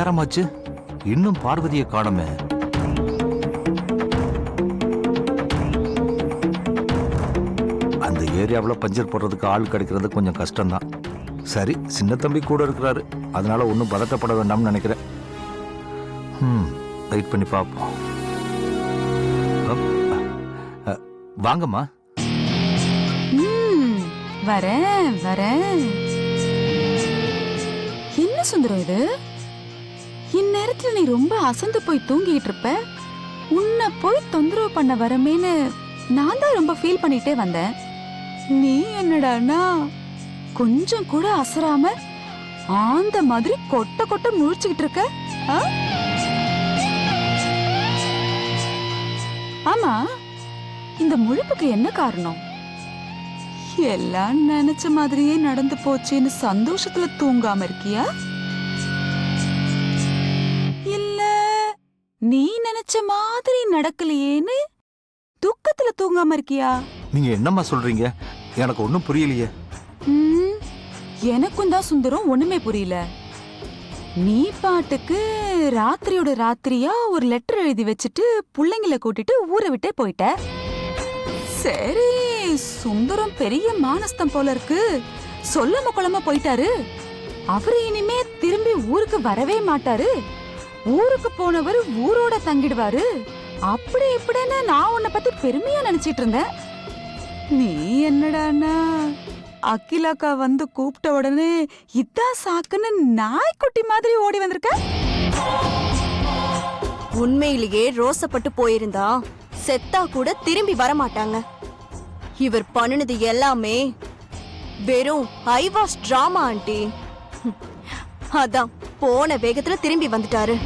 நேரமாச்சு, இன்னும் பார்வதியை காணோமே. அந்த ஏரியாவில் பஞ்சர் போடுறதுக்கு ஆள் கிடைக்கிறது கொஞ்சம் கஷ்டம்தான். சரி, சின்ன தம்பி கூட இருக்கிறாரு, அதனால ஒன்றும் பதட்டப்பட வேண்டாம்னு நினைக்கிறேன். வெயிட் பண்ணி பார்ப்போம். வாங்கம்மா. வரேன் வரேன். என்ன சுந்தரம் இது? இந்நேரத்துல நீ ரொம்ப அசந்து போய் தூங்கிட்டு இருப்ப. உன்னை போய் தொந்தரவு பண்ண வரமேன்னு நான் தான் ரொம்ப ஃபீல் பண்ணிட்டே வந்தேன். நீ என்னடானா கொஞ்சம் கூட அசராம ஆந்த மாதிரி கொட்ட கொட்ட முழிச்சுக்கிட்டு இருக்க. ஆமா, இந்த முழிப்புக்கு என்ன காரணம்? எல்லாம் நினைச்ச மாதிரியே நடந்து போச்சுன்னு சந்தோஷத்துல தூங்காம இருக்கியா, இல்ல நீ நினைச்ச மாதிரி நடக்கலையேன்னு துக்கத்துல தூங்காம இருக்கியா? நீங்க என்னம்மா சொல்றீங்க? எனக்கு ஒன்னும் புரியலையே. எனக்கும் தான் சுந்தரம் ஒண்ணுமே புரியல. நீ பாட்டுக்கு ராத்திரியோட ராத்திரியா ஒரு லெட்டர் எழுதி வச்சுட்டு பிள்ளைங்களை கூட்டிட்டு ஊரை விட்டே போயிட்ட. சரி, சுந்தரம் பெரிய மானஸ்தம் போல இருக்கு, சொல்லாம கொள்ளாம போயிட்டாரு. அவரு இனிமே திரும்பி ஊருக்கு வரவே மாட்டாரு. ஊருக்கு போனவர் ஊரோட தங்கிடுவாரு. அப்படி இப்படின்னு நான் உன்னை பத்தி பெருமையா நினைச்சிட்டு இருந்தேன். நீ என்னடானா அகிலாக்கா வந்து கூப்பிட்ட உடனே இதான் சாக்குன்னு நாய்க்குட்டி மாதிரி ஓடி வந்திருக்க. உண்மையிலேயே ரோசப்பட்டு போயிருந்தா செத்தா கூட திரும்பி வர மாட்டாங்க. இவர் பண்ணுனது எல்லாமே வெறும் ஐவாஸ் டிராமா ஆண்டி. அதான் போன வேகத்துல திரும்பி வந்துட்டாரு.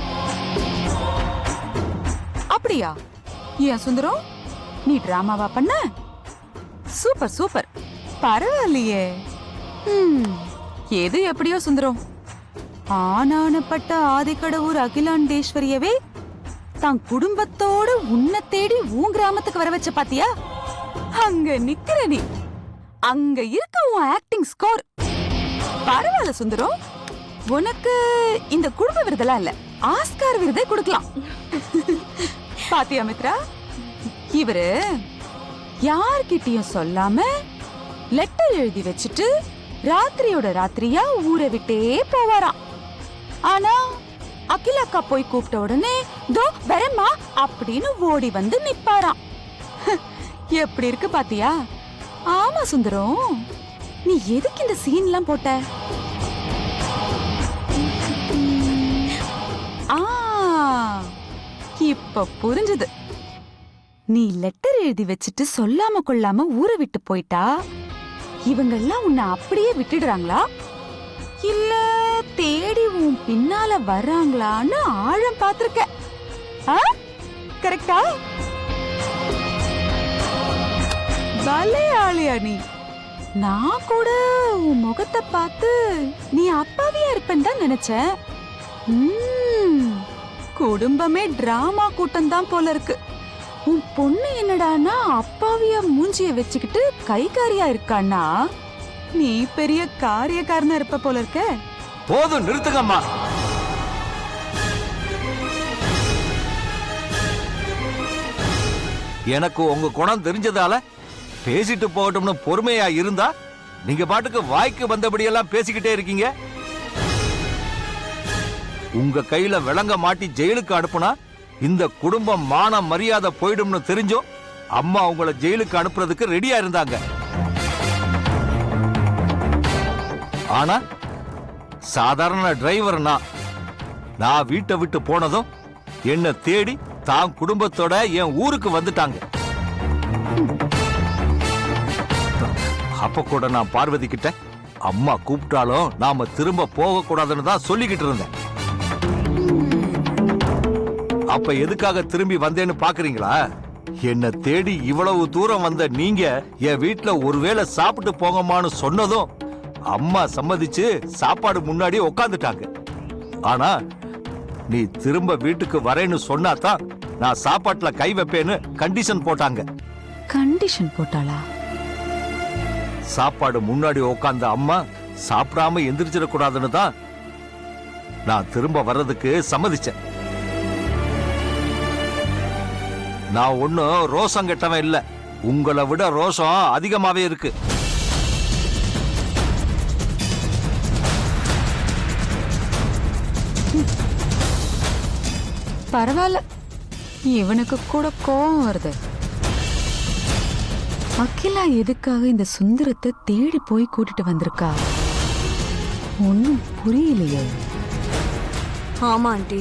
அப்படியா? ஏன் சுந்தரம், நீ டிராமாவா பண்ண? சூப்பர் சூப்பர், பரவாயில்லையே. எது எப்படியோ சுந்தரம், ஆனானப்பட்ட ஆதிக்கடவுர் அகிலாண்டேஸ்வரியவே தான் குடும்பத்தோட உன்னை தேடி உன் கிராமத்துக்கு வர வச்ச பாத்தியா? அங்க நிக்கிற நீ, அங்க இருக்க உன் ஆக்டிங் ஸ்கோர் பரவாயில்ல சுந்தரம். உனக்கு இந்த குடும்ப விருதெல்லாம் இல்ல, ஆஸ்கார் விருதை கொடுக்கலாம். பாத்தியா மித்ரா, இவரு யார்கிட்டயும் சொல்லாம லெட்டர் எழுதி வச்சுட்டு ராத்திரியோட ராத்திரியா ஊரை விட்டே போவாராம். ஆனா அகிலாக்கா போய் கூப்பிட்ட உடனே தோ வரமா அப்படின்னு ஓடி வந்து நிப்பாராம். எப்படி இருக்கு பாத்தியா? ஆமா சுந்தரம், நீ எதுக்கு இந்த சீன்லாம் போட்ட? இப்ப புரிஞ்சது. நீ லெட்டர் எழுதி வச்சுட்டு சொல்லாம கொள்ளாம ஊரை விட்டு போயிட்டா இவங்கெல்லாம் உன்னை அப்படியே விட்டுடுறாங்களா, இல்ல தேடி உன் பின்னால வர்றாங்களான்னு ஆழம் பார்த்திருக்க. கரெக்டா? பலையாளியா நீ. நான் கூட உன் முகத்தை பார்த்து நீ அப்பாவியா இருப்பேன்னு தான் நினைச்சேன். குடும்பமே டிராமா கூட்டம் தான் போல இருக்கு. உன் பொண்ணு என்னடானா அப்பாவியா மூஞ்சிய வச்சுக்கிட்டு கைகாரியா இருக்கான்னா நீ பெரிய காரியக்காரனா இருப்ப போல இருக்க. போதும், நிறுத்துங்கம்மா. எனக்கு உங்க குணம் தெரிஞ்சதால பேசிட்டு போகட்டும்னு பொறுமையா இருந்தா நீங்க பாட்டுக்கு வாய்க்கு வந்தபடியெல்லாம் பேசிக்கிட்டே இருக்கீங்க. உங்க கையில விளங்க மாட்டி ஜெயிலுக்கு அனுப்புனா இந்த குடும்பம் மான மரியாதை போயிடும்னு தெரிஞ்சும் அம்மா உங்களை ஜெயிலுக்கு அனுப்புறதுக்கு ரெடியா இருந்தாங்க. ஆனா சாதாரண டிரைவர் நான் வீட்டை விட்டு போனதும் என்ன தேடி தான் குடும்பத்தோட என் ஊருக்கு வந்துட்டாங்க. அப்ப கூட நான் பார்வதி கிட்ட அம்மா கூப்பிட்டாலும் நாம திரும்ப போக கூடாதுன்னு தான் சொல்லிக்கிட்டு இருந்தேன். அப்ப எதுக்காக திரும்பி வந்தேன்னு பாக்குறீங்களா? என்ன தேடி இவ்வளவு தூரம் வந்த நீங்க என் வீட்டுல ஒருவேளை சாப்பிட்டு போங்கம்மான்னு சொன்னதும் அம்மா சம்மதிச்சு சாப்பாடு முன்னாடி உட்காந்துட்டாங்க. ஆனா நீ திரும்ப வீட்டுக்கு வரேன்னு சொன்னாதான் நான் சாப்பாட்டுல கை வைப்பேன்னு கண்டிஷன் போட்டாங்க. கண்டிஷன் போட்டாளா? சாப்பாடு முன்னாடி உட்கார்ந்த அம்மா சாப்பிடாம எந்திரிச்சிடக்கூடாதுன்னு தான் நான் திரும்ப வர்றதுக்கு சம்மதிச்சேன். நான் ஒன்னும் ரோசம் கெட்டவன் இல்ல, உங்களை விட ரோசம் அதிகமாவே இருக்கு. பரவாயில்ல, இவனுக்கு கூட கோவம் வருது. அகிலா எதுக்காக இந்த சுந்தரத்தை தேடி போய் கூட்டிட்டு வந்திருக்கா? ஒன்னும் புரியலையே. ஆமா ஆண்டி.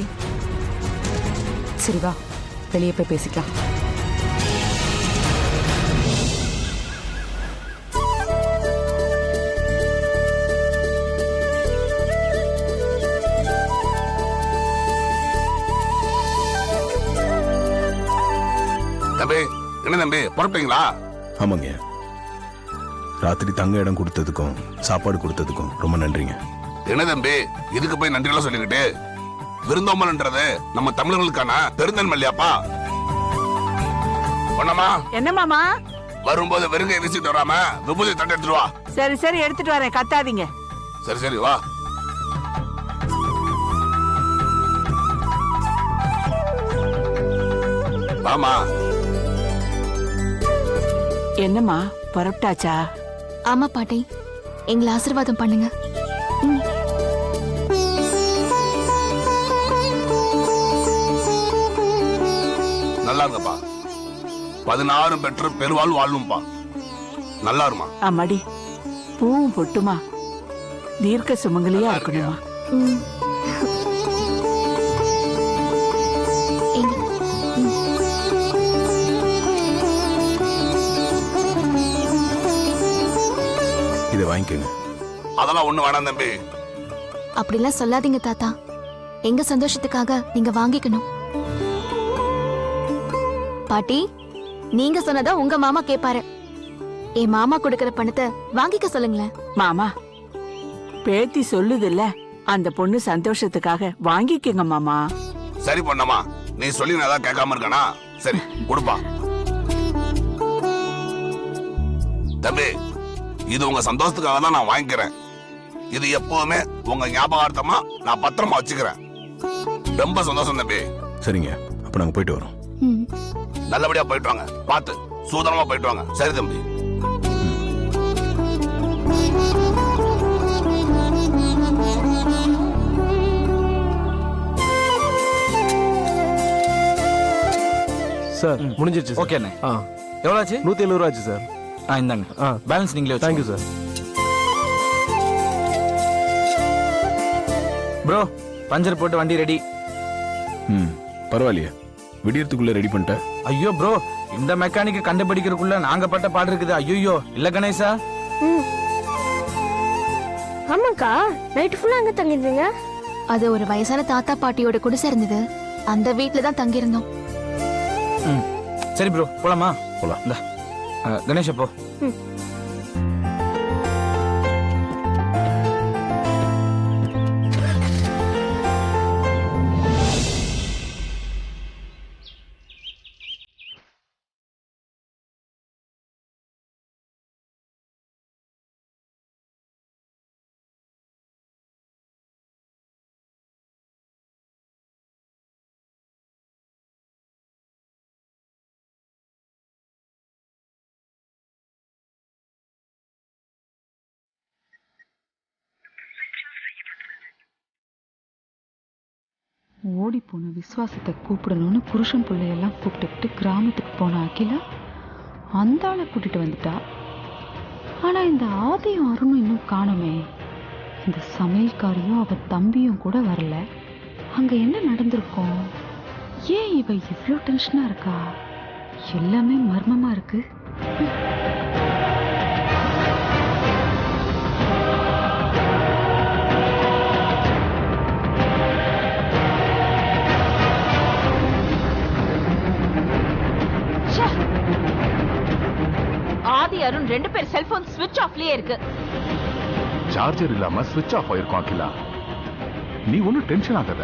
சரி வா, வெளியே போய் பேசிக்கலாம். தம்பி, என்ன தம்பி புறப்பட்டீங்களா? ஆமாங்க. ராத்திரி தங்க இடம் கொடுத்ததுக்கும் சாப்பாடு கொடுத்ததுக்கும் ரொம்ப நன்றிங்க. என்ன தம்பி இதுக்கு போய் நன்றி எல்லாம் சொல்லிக்கிட்டு? விருந்தோம்பல்ன்றது நம்ம தமிழர்களுக்கான பெருந்தன்மை இல்லையாப்பா? ஒண்ணாமா என்ன மாமா? வரும்போது வெறுங்கை வீசிட்டு வராம விபூதி தட்டு எடுத்துட்டு வா. சரி சரி எடுத்துட்டு வரேன், கத்தாதீங்க. சரி சரி வா. வாமா. என்னம்மா புறப்பட்டாச்சா? ஆமா பாட்டி, எங்களை ஆசீர்வாதம் பண்ணுங்க. நல்லா இருங்கப்பா. 16 பெற்று பெருவாள் வாழும்பா. நல்லா இருமா. அம்மாடி, பூவும் பொட்டுமா தீர்க்க சுமங்கலியா இருக்கணுமா? ம். எங்க? இதை வாங்கிக்கோங்க. அதெல்லாம் ஒண்ணு வேணாம் தம்பி. அப்படிலாம் சொல்லாதீங்க தாத்தா. எங்க சந்தோஷத்துக்காக நீங்க வாங்கிக்கணும். பாட்டி, நீங்க சொன்னதா உங்க மாமா கேப்பாரு. என் மாமா கொடுக்கற பணத்தை வாங்கிக்க சொல்லுங்களேன். மாமா, பேத்தி சொல்லுதுல்ல, அந்த பொண்ணு சந்தோஷத்துக்காக வாங்கிக்கங்க மாமா. சரி பொண்ணம்மா, நீ சொல்லி நான் ஏதாவது கேட்காம இருக்கனா? சரி கொடுப்பா. தம்பி, இது உங்க சந்தோஷத்துக்காக தான் நான் வாங்கிக்கிறேன். இது எப்பவுமே உங்க ஞாபகார்த்தமா நான் பத்திரமா வச்சுக்கிறேன். ரொம்ப சந்தோஷம் தம்பி. சரிங்க, அப்ப நாங்க போயிட்டு வரோம். ம். நல்லபடியா போயிட்டு வாங்க. பார்த்து சூதனமா போயிட்டு வாங்க. சரி தம்பி. சார் முடிஞ்சிருச்சு. ஓகே அண்ணே. ஆ எவ்வளோ ஆச்சு? 170 ரூபா ஆச்சு சார். இந்தாங்க. ஆ பேலன்ஸ் நீங்களே வச்சு. Thank you sir. ப்ரோ, பஞ்சர் போட்டு வண்டி ரெடி. ம், பரவாயில்லையே, விடியறதுக்குள்ள ரெடி பண்ணிட்டேன். ஐயோ ப்ரோ, இந்த மெக்கானிக்க கண்டுபிடிக்கிறதுக்குள்ள நாங்க பட்ட பாடு இருக்குது. ஐயோ இல்ல கணேசா. ஆமாக்கா, நைட் ஃபுல்லா அங்க தங்கிருந்தீங்க? அது ஒரு வயசான தாத்தா பாட்டியோட குடிசை இருந்தது, அந்த வீட்ல தான் தங்கியிருந்தோம். சரி ப்ரோ, போலாமா? போலாம். இந்த கணேஷ போ. ஓடி போன விசுவாசத்தை கூப்பிடணும்னு புருஷன் பிள்ளையெல்லாம் கூப்பிட்டுக்கிட்டு கிராமத்துக்கு போன அகிலா அந்த ஆளை கூட்டிட்டு வந்துட்டா. ஆனா இந்த ஆதியும் அருணும் இன்னும் காணுமே. இந்த சமையல்காரியும் அவ தம்பியும் கூட வரல. அங்க என்ன நடந்திருக்கும்? ஏன் இவ இவ்வளோ டென்ஷனா இருக்கா? எல்லாமே மர்மமா இருக்கு. ஆதி அருண் 2 பேர் செல்போன் ஸ்விட்ச் ஆஃப்லயே இருக்கு. சார்ஜர் இல்லாம ஸ்விட்ச் ஆஃப் ஆயிருக்கும் அகிலா. நீ ஒன்னும் டென்ஷன் ஆகாத.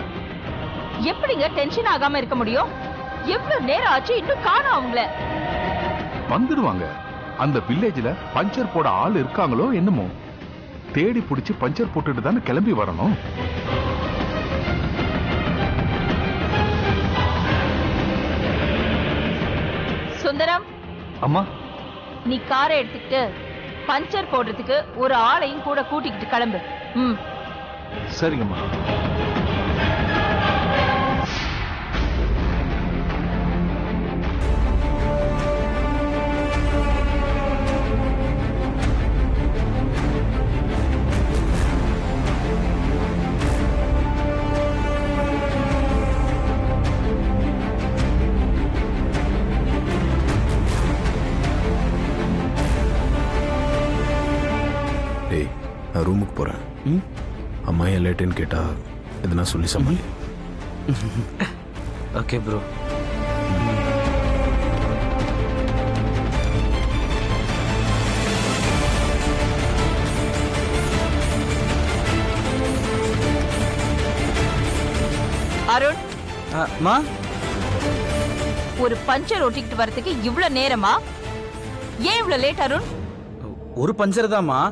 எப்படிங்க டென்ஷன் ஆகாம இருக்க முடியும்? எவ்வளவு நேரம் ஆச்சு, இன்னும் காணோம் அவங்கள. வந்துடுவாங்க. அந்த வில்லேஜ்ல பஞ்சர் போட ஆள் இருக்காங்களோ என்னமோ, தேடி புடிச்சு பஞ்சர் போட்டுட்டு தானே கிளம்பி வரணும். சுந்தரம், அம்மா நீ காரை எடுத்துக்கிட்டு பஞ்சர் போடுறதுக்கு ஒரு ஆளையும் கூட கூட்டிக்கிட்டு கிளம்பு. ம். சரிங்கம்மா. டேய் நான் ரூமுக்கு போகிறேன். அம்மா ஏன் லேட்டுன்னு கேட்டா எதுனா சொல்லி சமாளி. Okay bro. அருண், மா, ஒரு பஞ்சர் ஓட்டிக்கிட்டு வரதுக்கு இவ்வளவு நேரமா? ஏன் இவ்வளவு லேட் அருண்? ஒரு பஞ்சர் தாம்மா.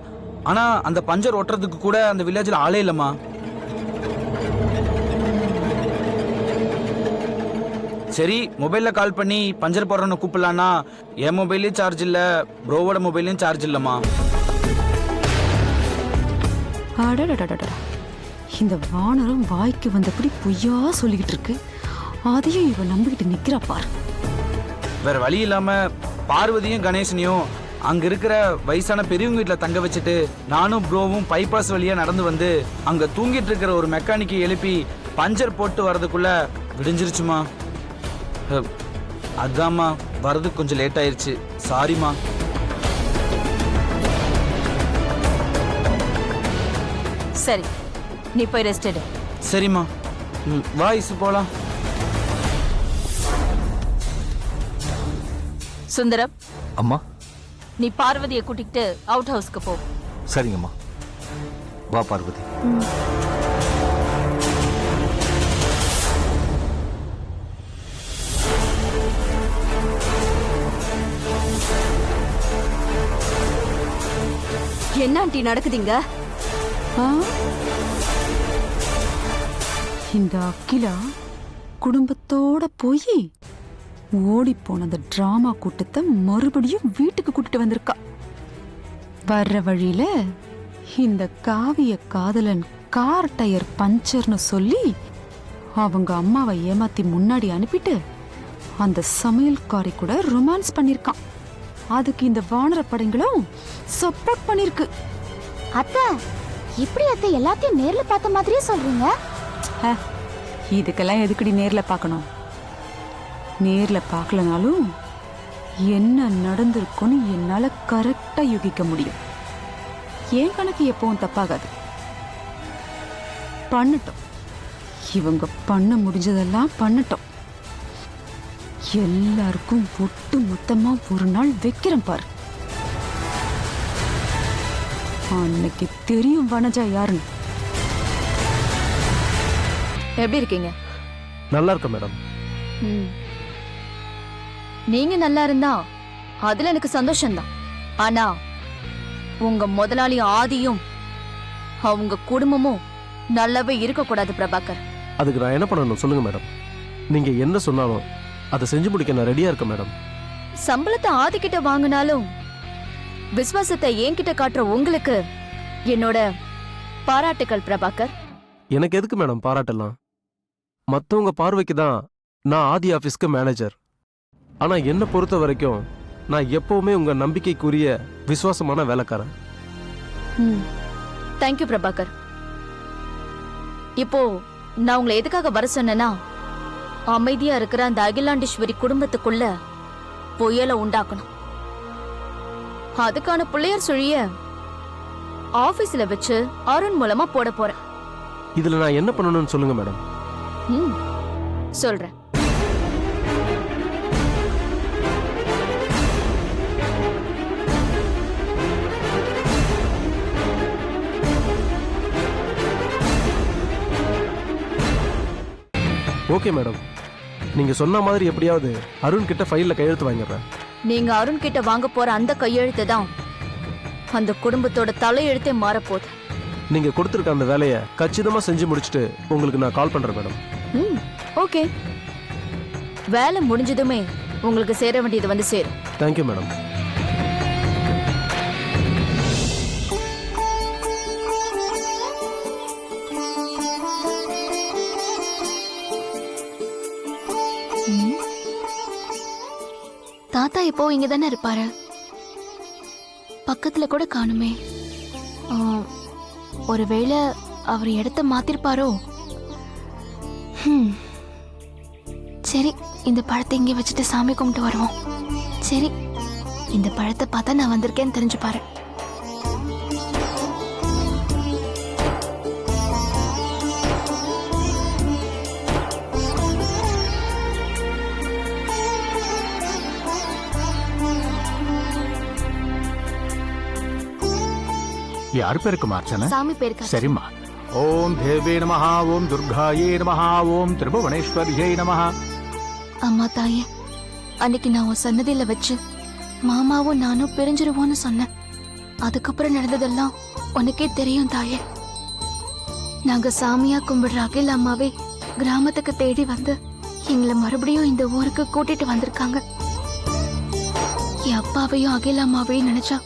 ஆனா அந்த பஞ்சர் ஓட்டுறதுக்கு கூட அந்த வில்லேஜ்ல ஆளே இல்லம்மா. சரி, மொபைல்ல கால் பண்ணி பஞ்சர் போடுறவனை கூப்பிடலான்னா என் மொபைல்லையும் சார்ஜ் இல்ல, ப்ரோவோட மொபைல்லையும் சார்ஜ் இல்லம்மா. அடடடடடா. இந்த வானரம் வாய்க்கு வந்தபடி பொய்யா சொல்லிக்கிட்டு இருக்கு. அதையும் இவ நம்பிக்கிட்டு நிக்கிறா பாரு. வேற வழி இல்லாம பார்வதியும் கணேசனையும் அங்க இருக்கிற வயசான பெரியவங்க வீட்டுல தங்க வச்சுட்டு நானும் ப்ரோவும் பைபாஸ் வழியா நடந்து வந்து அங்க தூங்கிட்டு இருக்கிற ஒரு மெக்கானிக்கை எழுப்பி பஞ்சர் போட்டு வர்றதுக்குள்ள விடிஞ்சிருச்சுமா. அதாம்மா, வர்றதுக்கு கொஞ்சம் லேட் ஆயிருச்சு. சாரிம்மா. சரி, நீ போய் ரெஸ்ட் எடு. சரிம்மா. வா இசு போலாம். சுந்தரம், அம்மா. நீ பார்வதியை கூட்டிக்கிட்டு அவுட் ஹவுஸ்க்கு போ. சரிங்கம்மா. வா பார்வதி. என்ன ஆண்டி நடக்குதுங்க? ஆ? இந்த அகிலா குடும்பத்தோட போய் ஓடி போன அந்த டிராமா கூட்டத்தை மறுபடியும் வீட்டுக்கு கூட்டிட்டு வந்திருக்கா. வர்ற வழியில இந்த காவிய காதலன் கார் டயர் பஞ்சர்னு சொல்லி அவங்க அம்மாவை ஏமாத்தி முன்னாடி அனுப்பிட்டு அந்த சமையல்காரி கூட ரொமான்ஸ் பண்ணிருக்கான். அதுக்கு இந்த வானர படைங்களும் சப்போர்ட் பண்ணிருக்கு. அத்தை, இப்படி அத்தை எல்லாத்தையும் நேர்ல பார்த்த மாதிரியே சொல்றீங்க. இதுக்கெல்லாம் எதுக்கடி நேர்ல பார்க்கணும்? நேர்ல பார்க்கலனாலும் என்ன நடந்திருக்குன்னு என்னால கரெக்டா யூகிக்க முடியும். என் கணக்கு எப்பவும் தப்பாகாது. பண்ணட்டும், இவங்க பண்ண முடிஞ்சதெல்லாம் பண்ணட்டும். எல்லாருக்கும் ஒட்டு மொத்தமா ஒரு நாள் வைக்கிறேன் பாரு. அன்னைக்கு தெரியும் வனஜா யாருன்னு. எப்படி இருக்கீங்க? நல்லா இருக்க மேடம். நீங்க நல்லா இருந்தா அதுல எனக்கு சந்தோஷம்தான். ஆனா உங்க முதலாளி ஆதியும் அவங்க குடும்பமும் நல்லாவே இருக்கக்கூடாது பிரபாகர். அதுக்கு நான் என்ன பண்ணணும் சொல்லுங்க மேடம். நீங்க என்ன சொன்னாலும் அதை செஞ்சு முடிக்க நான் ரெடியா இருக்கேன் மேடம். சம்பளத்தை ஆதிக்கிட்ட வாங்கினாலும் விசுவாசத்தை என்கிட்ட காட்டுற உங்களுக்கு என்னோட பாராட்டுக்கள் பிரபாகர். எனக்கு எதுக்கு மேடம் பாராட்டலாம்? மற்றவங்க பார்வைக்கு தான் நான் ஆதி ஆஃபீஸ்க்கு மேனேஜர். ஆனா என்ன பொறுத்த வரைக்கும் நான் எப்பவுமே உங்க நம்பிக்கைக்குரிய விசுவாசமான வேலைக்காரன். தேங்க்யூ பிரபாகர். இப்போ நான் உங்களை எதுக்காக வர சொன்னேன்னா, அமைதியா இருக்கிற அந்த அகிலாண்டேஸ்வரி குடும்பத்துக்குள்ள புயலை உண்டாக்கணும். அதுக்கான பிள்ளையார் சுழிய ஆபீஸ்ல வச்சு அருண் மூலமா போட போறேன். இதுல நான் என்ன பண்ணணும்னு சொல்லுங்க மேடம். சொல்றேன். ஓகே மேடம், நீங்க சொன்ன மாதிரி எப்படியாவது அருண் கிட்ட ஃபைல்ல கையெழுத்து வாங்கிடுறேன். நீங்க அருண் கிட்ட வாங்க போற அந்த கையெழுத்து தான் அந்த குடும்பத்தோட தலையெழுத்தே மாறப்போகுது. நீங்க கொடுத்துருக்க அந்த வேலையை கச்சிதமா செஞ்சு முடிச்சுட்டு உங்களுக்கு நான் கால் பண்றேன் மேடம். ஓகே. வேலை முடிஞ்சதுமே உங்களுக்கு சேர வேண்டியது வந்து சேரும். Thank you madam. தாத்தா இப்போ இங்க தானே இருப்பாரு, பக்கத்துல கூட காணுமே. ஒருவேளை அவர் இடத்த மாத்திருப்பாரோ? சரி, இந்த பழத்தை இங்கே வச்சுட்டு சாமி கும்பிட்டு வருவோம். சரி, இந்த பழத்தை பார்த்தா நான் வந்திருக்கேன்னு தெரிஞ்சு பாரு. யார் பேருக்கு அர்ச்சனை? சாமி பேருக்கு. சரிம்மா. ஓம் தேவே நமஹ, ஓம் துர்காயே நமஹ, ஓம் திரிபுவனேஸ்வரியே நமஹ. அம்மா தாயே, அன்னைக்கு நான் உன் சன்னதியில வச்சு மாமாவும் நானும் பிரிஞ்சிருவோன்னு சொன்னேன். அதுக்கப்புறம் நடந்ததெல்லாம் உனக்கே தெரியும் தாயே. நாங்க சாமியா கும்பிடுற அகில் அம்மாவே கிராமத்துக்கு தேடி வந்து எங்களை மறுபடியும் இந்த ஊருக்கு கூட்டிட்டு வந்திருக்காங்க. என் அப்பாவையும் அகில் அம்மாவையும் நினைச்சா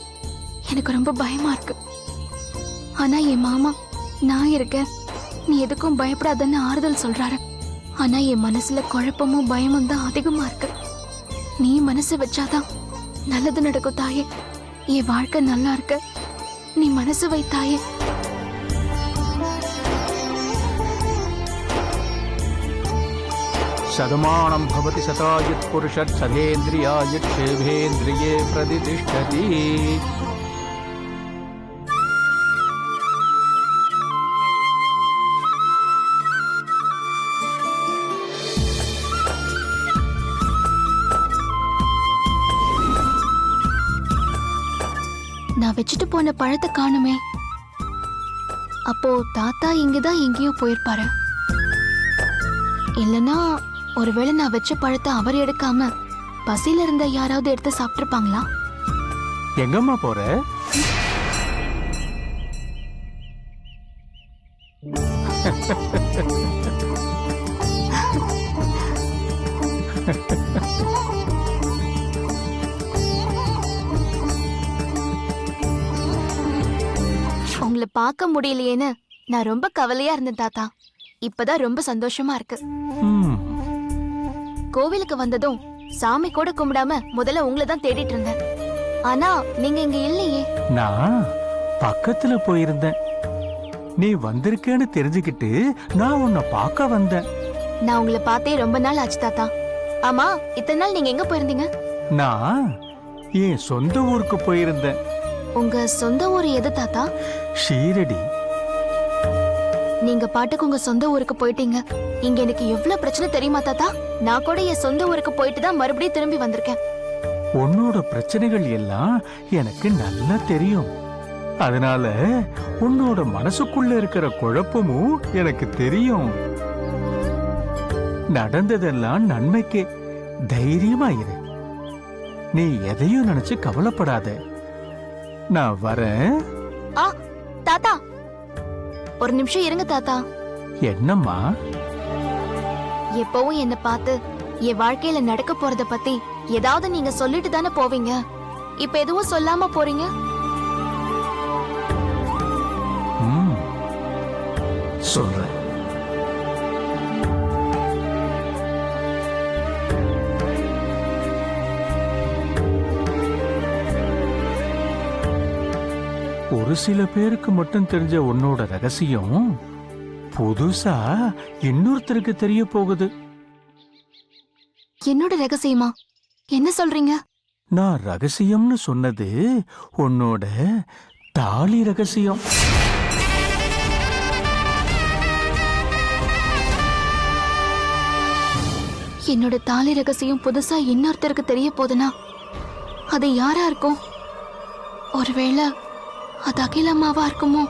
எனக்கு ரொம்ப பயமா இருக்கு. ஆனா என் மாமா நான் இருக்கேன், நீ எதுக்கும் பயப்படாதன்னு ஆறுதல் சொல்றாரு. ஆனா என் மனசுல குழப்பமும் பயமும் தான் அதிகமா இருக்கு. நீ மனசு வச்சாதான் நல்லது நடக்கும் தாயே. என் வாழ்க்கை நல்லா இருக்கு, நீ மனசு வை தாயே. சதமானம் பவதி சதாயுத் புருஷத் சதேந்திரியாயுட் சேவேந்திரியே பிரதிதிஷ்டதி. நான் வச்சுட்டு போன பழத்தை காணுமே. அப்போ தாத்தா இங்கதான் எங்கேயோ போயிருப்பாரு. இல்லனா ஒருவேளை நான் வச்ச பழத்தை அவர் எடுக்காம பசியில இருந்த யாராவது எடுத்து சாப்பிட்டுருப்பாங்களா? எங்கம்மா போற? உங்களை பார்க்க முடியலையேன்னு நான் ரொம்ப கவலையா இருந்தேன் தாத்தா. இப்பதான் ரொம்ப சந்தோஷமா இருக்கு. கோவிலுக்கு வந்ததும் சாமி கூட கும்பிடாம முதல்ல உங்களை தான் தேடிட்டு இருந்தேன். ஆனா நீங்க இங்க இல்லையே. நான் பக்கத்துல போயிருந்தேன். நீ வந்திருக்கேன்னு தெரிஞ்சுக்கிட்டு நான் உன்னை பார்க்க வந்தேன். நான் உங்களை பார்த்தே ரொம்ப நாள் ஆச்சு தாத்தா. ஆமா, இத்தனை நாள் நீங்க எங்க போயிருந்தீங்க? நான் என் சொந்த ஊருக்கு போயிருந்தேன். உங்க சொந்த ஊர் எது தாத்தா? ஷீரடி. நீங்க பாட்டுக்கு உங்க சொந்த ஊருக்கு போயிட்டீங்க. இங்க எனக்கு எவ்வளவு பிரச்சனை தெரியுமா தாத்தா? நான் கூட என் சொந்த ஊருக்கு போயிட்டு தான் மறுபடியும் திரும்பி வந்திருக்கேன். உன்னோட பிரச்சனைகள் எல்லாம் எனக்கு நல்லா தெரியும். அதனால உன்னோட மனசுக்குள்ள இருக்கிற குழப்பமும் எனக்கு தெரியும். நடந்ததெல்லாம் நன்மைக்கே. தைரியமா இரு. நீ எதையும் நினைச்சு கவலைப்படாத. நான் வரேன். தாத்தா, ஒரு நிமிஷம் இருங்க தாத்தா. என்னம்மா? எப்பவும் என்ன பார்த்து என் வாழ்க்கையில நடக்க போறத பத்தி ஏதாவது நீங்க சொல்லிட்டு தானே போவீங்க. இப்ப எதுவும் சொல்லாம போறீங்க. சொல்றேன். ஒரு சில பேருக்கு மட்டும் தெரிஞ்ச உன்னோட ரகசியம் புதுசா இன்னொருத்தருக்கு தெரிய போகுது. என்னோட ரகசியமா? என்ன சொல்றீங்க? நான் ரகசியம்னு சொன்னது உன்னோட தாலி ரகசியம். என்னோட தாலி ரகசியம் புதுசா இன்னொருத்தருக்கு தெரிய போதுனா அது யாரா இருக்கும்? ஒருவேளை அது அகில் அம்மாவா இருக்குமோ?